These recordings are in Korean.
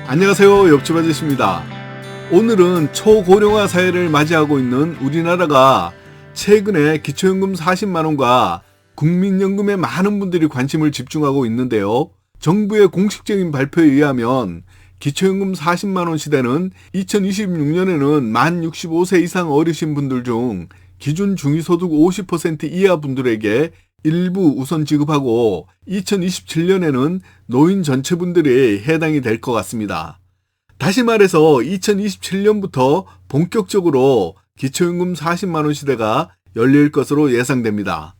안녕하세요. 옆집 아저씨입니다. 오늘은 초고령화 사회를 맞이하고 있는 우리나라가 최근에 기초연금 40만원과 국민연금에 많은 분들이 관심을 집중하고 있는데요. 정부의 공식적인 발표에 의하면 기초연금 40만원 시대는 2026년에는 만 65세 이상 어르신 분들 중 기준 중위소득 50% 이하 분들에게 일부 우선 지급하고 2027년에는 노인 전체 분들이 해당이 될 것 같습니다. 다시 말해서 2027년부터 본격적으로 기초연금 40만원 시대가 열릴 것으로 예상됩니다.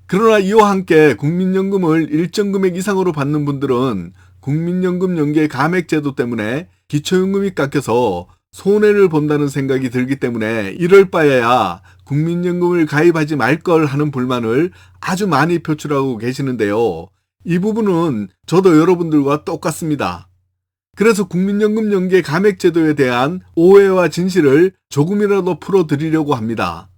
그러나 이와 함께 국민연금을 일정 금액 이상으로 받는 분들은 국민연금 연계 감액 제도 때문에 기초연금이 깎여서 손해를 본다는 생각이 들기 때문에 이럴 바에야 국민연금을 가입하지 말 걸 하는 불만을 아주 많이 표출하고 계시는데요. 이 부분은 저도 여러분들과 똑같습니다. 그래서 국민연금 연계 감액 제도에 대한 오해와 진실을 조금이라도 풀어드리려고 합니다.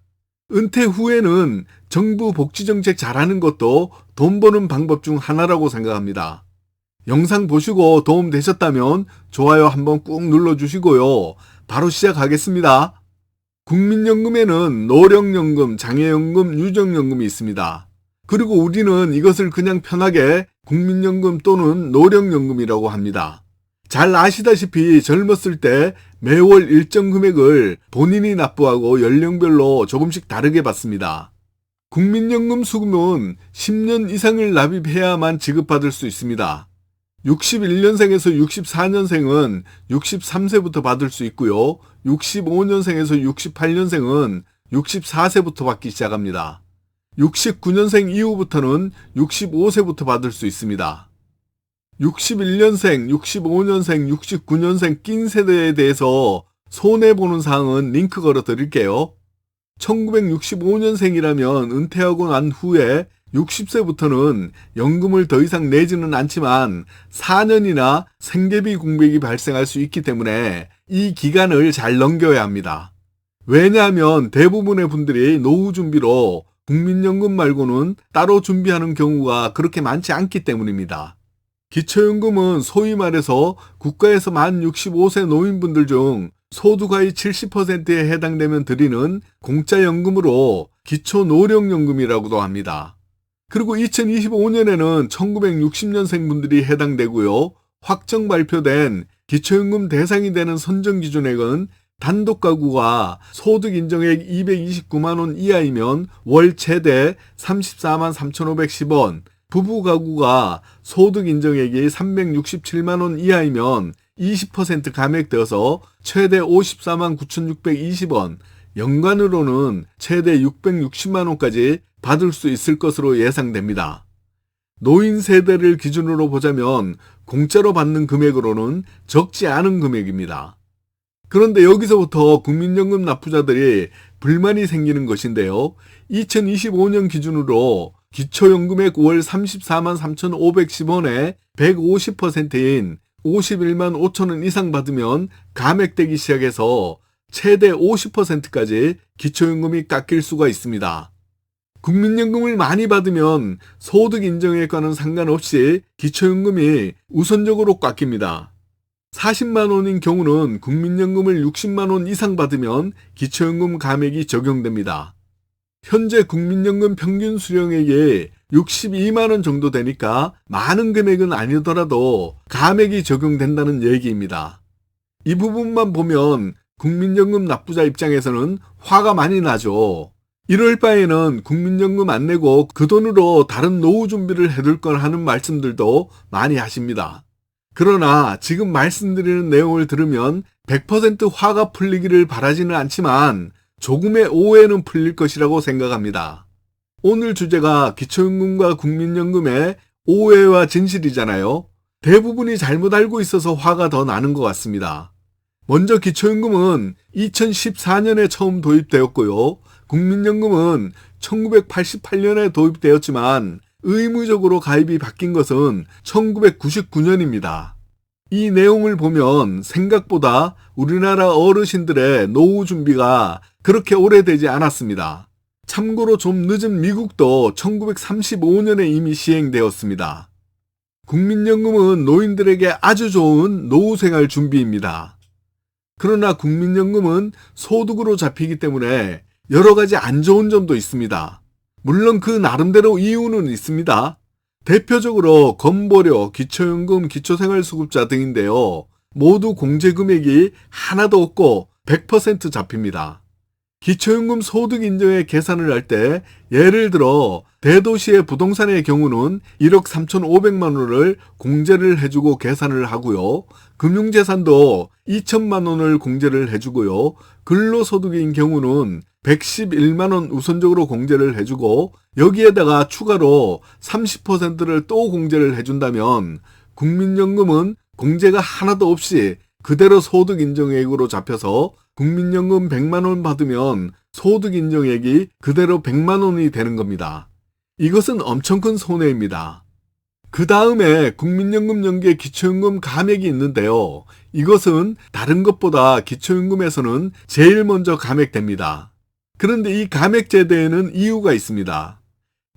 은퇴 후에는 정부 복지정책 잘하는 것도 돈 버는 방법 중 하나라고 생각합니다. 영상 보시고 도움 되셨다면 좋아요 한번 꾹 눌러주시고요. 바로 시작하겠습니다. 국민연금에는 노령연금, 장애연금, 유족연금이 있습니다. 그리고 우리는 이것을 그냥 편하게 국민연금 또는 노령연금이라고 합니다. 잘 아시다시피 젊었을 때 매월 일정 금액을 본인이 납부하고 연령별로 조금씩 다르게 받습니다. 국민연금 수금은 10년 이상을 납입해야만 지급받을 수 있습니다. 61년생에서 64년생은 63세부터 받을 수 있고요. 65년생에서 68년생은 64세부터 받기 시작합니다. 69년생 이후부터는 65세부터 받을 수 있습니다. 61년생, 65년생, 69년생 낀 세대에 대해서 손해보는 사항은 링크 걸어 드릴게요. 1965년생이라면 은퇴하고 난 후에 60세부터는 연금을 더 이상 내지는 않지만 4년이나 생계비 공백이 발생할 수 있기 때문에 이 기간을 잘 넘겨야 합니다. 왜냐하면 대부분의 분들이 노후 준비로 국민연금 말고는 따로 준비하는 경우가 그렇게 많지 않기 때문입니다. 기초연금은 소위 말해서 국가에서 만 65세 노인분들 중 소득의 70%에 해당되면 드리는 공짜연금으로 기초노령연금이라고도 합니다. 그리고 2025년에는 1960년생 분들이 해당되고요. 확정 발표된 기초연금 대상이 되는 선정기준액은 단독 가구가 소득 인정액 229만원 이하이면 월 최대 34만 3,510원, 부부 가구가 소득 인정액이 367만원 이하이면 20% 감액되어서 최대 54만 9,620원, 연간으로는 최대 660만원까지 받을 수 있을 것으로 예상됩니다. 노인 세대를 기준으로 보자면 공짜로 받는 금액으로는 적지 않은 금액입니다. 그런데 여기서부터 국민연금 납부자들이 불만이 생기는 것인데요. 2025년 기준으로 기초연금액 월 34만 3,510원에 150%인 51만 5천원 이상 받으면 감액되기 시작해서 최대 50%까지 기초연금이 깎일 수가 있습니다. 국민연금을 많이 받으면 소득 인정액과는 상관없이 기초연금이 우선적으로 깎입니다. 40만 원인 경우는 국민연금을 60만 원 이상 받으면 기초연금 감액이 적용됩니다. 현재 국민연금 평균 수령액이 62만 원 정도 되니까 많은 금액은 아니더라도 감액이 적용된다는 얘기입니다. 이 부분만 보면 국민연금 납부자 입장에서는 화가 많이 나죠. 이럴 바에는 국민연금 안 내고 그 돈으로 다른 노후 준비를 해둘 걸 하는 말씀들도 많이 하십니다. 그러나 지금 말씀드리는 내용을 들으면 100% 화가 풀리기를 바라지는 않지만 조금의 오해는 풀릴 것이라고 생각합니다. 오늘 주제가 기초연금과 국민연금의 오해와 진실이잖아요. 대부분이 잘못 알고 있어서 화가 더 나는 것 같습니다. 먼저 기초연금은 2014년에 처음 도입되었고요. 국민연금은 1988년에 도입되었지만 의무적으로 가입이 바뀐 것은 1999년입니다. 이 내용을 보면 생각보다 우리나라 어르신들의 노후 준비가 그렇게 오래되지 않았습니다. 참고로 좀 늦은 미국도 1935년에 이미 시행되었습니다. 국민연금은 노인들에게 아주 좋은 노후생활 준비입니다. 그러나 국민연금은 소득으로 잡히기 때문에 여러 가지 안 좋은 점도 있습니다. 물론 그 나름대로 이유는 있습니다. 대표적으로 건보료, 기초연금, 기초생활수급자 등인데요. 모두 공제금액이 하나도 없고 100% 잡힙니다. 기초연금 소득 인정의 계산을 할 때 예를 들어 대도시의 부동산의 경우는 1억 3,500만 원을 공제를 해주고 계산을 하고요. 금융재산도 2천만 원을 공제를 해주고요. 근로소득인 경우는 111만 원 우선적으로 공제를 해주고 여기에다가 추가로 30%를 또 공제를 해준다면 국민연금은 공제가 하나도 없이 그대로 소득 인정액으로 잡혀서 국민연금 100만 원 받으면 소득 인정액이 그대로 100만 원이 되는 겁니다. 이것은 엄청 큰 손해입니다. 그 다음에 국민연금 연계 기초연금 감액이 있는데요. 이것은 다른 것보다 기초연금에서는 제일 먼저 감액됩니다. 그런데 이 감액 제도에는 이유가 있습니다.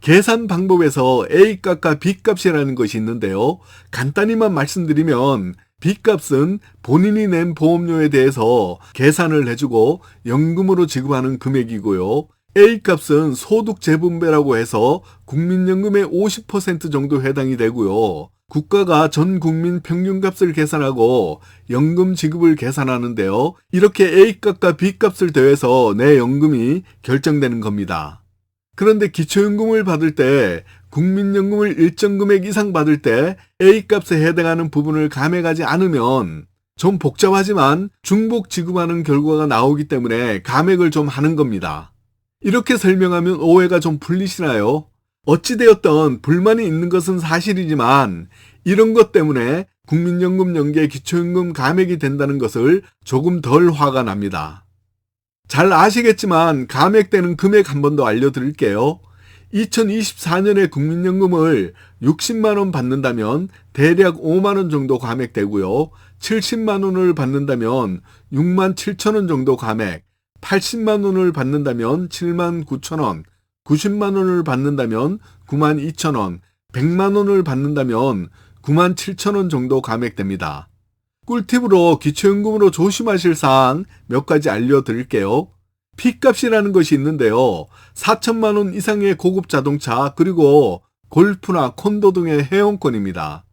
계산 방법에서 A값과 B값이라는 것이 있는데요. 간단히만 말씀드리면 B값은 본인이 낸 보험료에 대해서 계산을 해주고 연금으로 지급하는 금액이고요. A값은 소득 재분배라고 해서 국민연금의 50% 정도 해당이 되고요. 국가가 전 국민 평균값을 계산하고 연금 지급을 계산하는데요. 이렇게 A값과 B값을 더해서 내 연금이 결정되는 겁니다. 그런데 기초연금을 받을 때 국민연금을 일정 금액 이상 받을 때 A값에 해당하는 부분을 감액하지 않으면 좀 복잡하지만 중복 지급하는 결과가 나오기 때문에 감액을 좀 하는 겁니다. 이렇게 설명하면 오해가 좀 풀리시나요? 어찌되었던 불만이 있는 것은 사실이지만 이런 것 때문에 국민연금 연계 기초연금 감액이 된다는 것을 조금 덜 화가 납니다. 잘 아시겠지만 감액되는 금액 한 번 더 알려드릴게요. 2024년에 국민연금을 60만 원 받는다면 대략 5만 원 정도 감액되고요. 70만 원을 받는다면 6만 7천 원 정도 감액, 80만 원을 받는다면 7만 9천 원, 90만 원을 받는다면 9만 2천 원, 100만 원을 받는다면 9만 7천 원 정도 감액됩니다. 꿀팁으로 기초연금으로 조심하실 사항 몇 가지 알려드릴게요. P값이라는 것이 있는데요. 4천만 원 이상의 고급 자동차 그리고 골프나 콘도 등의 회원권입니다.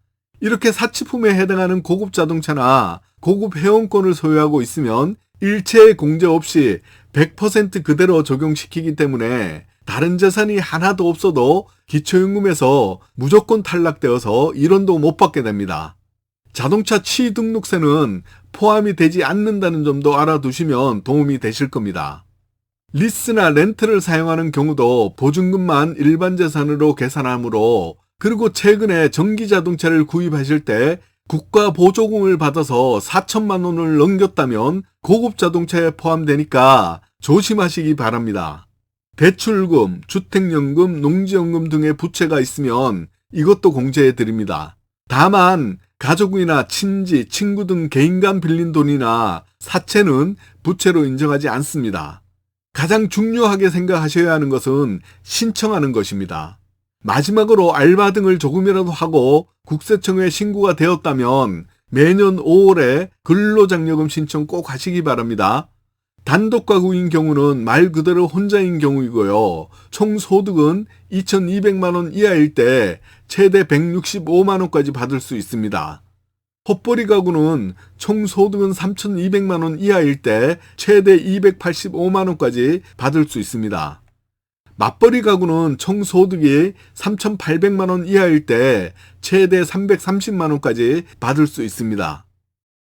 이렇게 사치품에 해당하는 고급 자동차나 고급 회원권을 소유하고 있으면 일체의 공제 없이 100% 그대로 적용시키기 때문에 다른 재산이 하나도 없어도 기초연금에서 무조건 탈락되어서 1원도 못 받게 됩니다. 자동차 취등록세는 포함이 되지 않는다는 점도 알아두시면 도움이 되실 겁니다. 리스나 렌트를 사용하는 경우도 보증금만 일반 재산으로 계산하므로 그리고 최근에 전기자동차를 구입하실 때 국가 보조금을 받아서 4천만 원을 넘겼다면 고급 자동차에 포함되니까 조심하시기 바랍니다. 대출금, 주택연금, 농지연금 등의 부채가 있으면 이것도 공제해 드립니다. 다만 가족이나 친지, 친구 등 개인 간 빌린 돈이나 사채는 부채로 인정하지 않습니다. 가장 중요하게 생각하셔야 하는 것은 신청하는 것입니다. 마지막으로 알바 등을 조금이라도 하고 국세청에 신고가 되었다면 매년 5월에 근로장려금 신청 꼭 하시기 바랍니다. 단독 가구인 경우는 말 그대로 혼자인 경우이고요. 총 소득은 2,200만 원 이하일 때 최대 165만 원까지 받을 수 있습니다. 헛벌이 가구는 총 소득은 3,200만 원 이하일 때 최대 285만 원까지 받을 수 있습니다. 맞벌이 가구는 총 소득이 3,800만 원 이하일 때 최대 330만 원까지 받을 수 있습니다.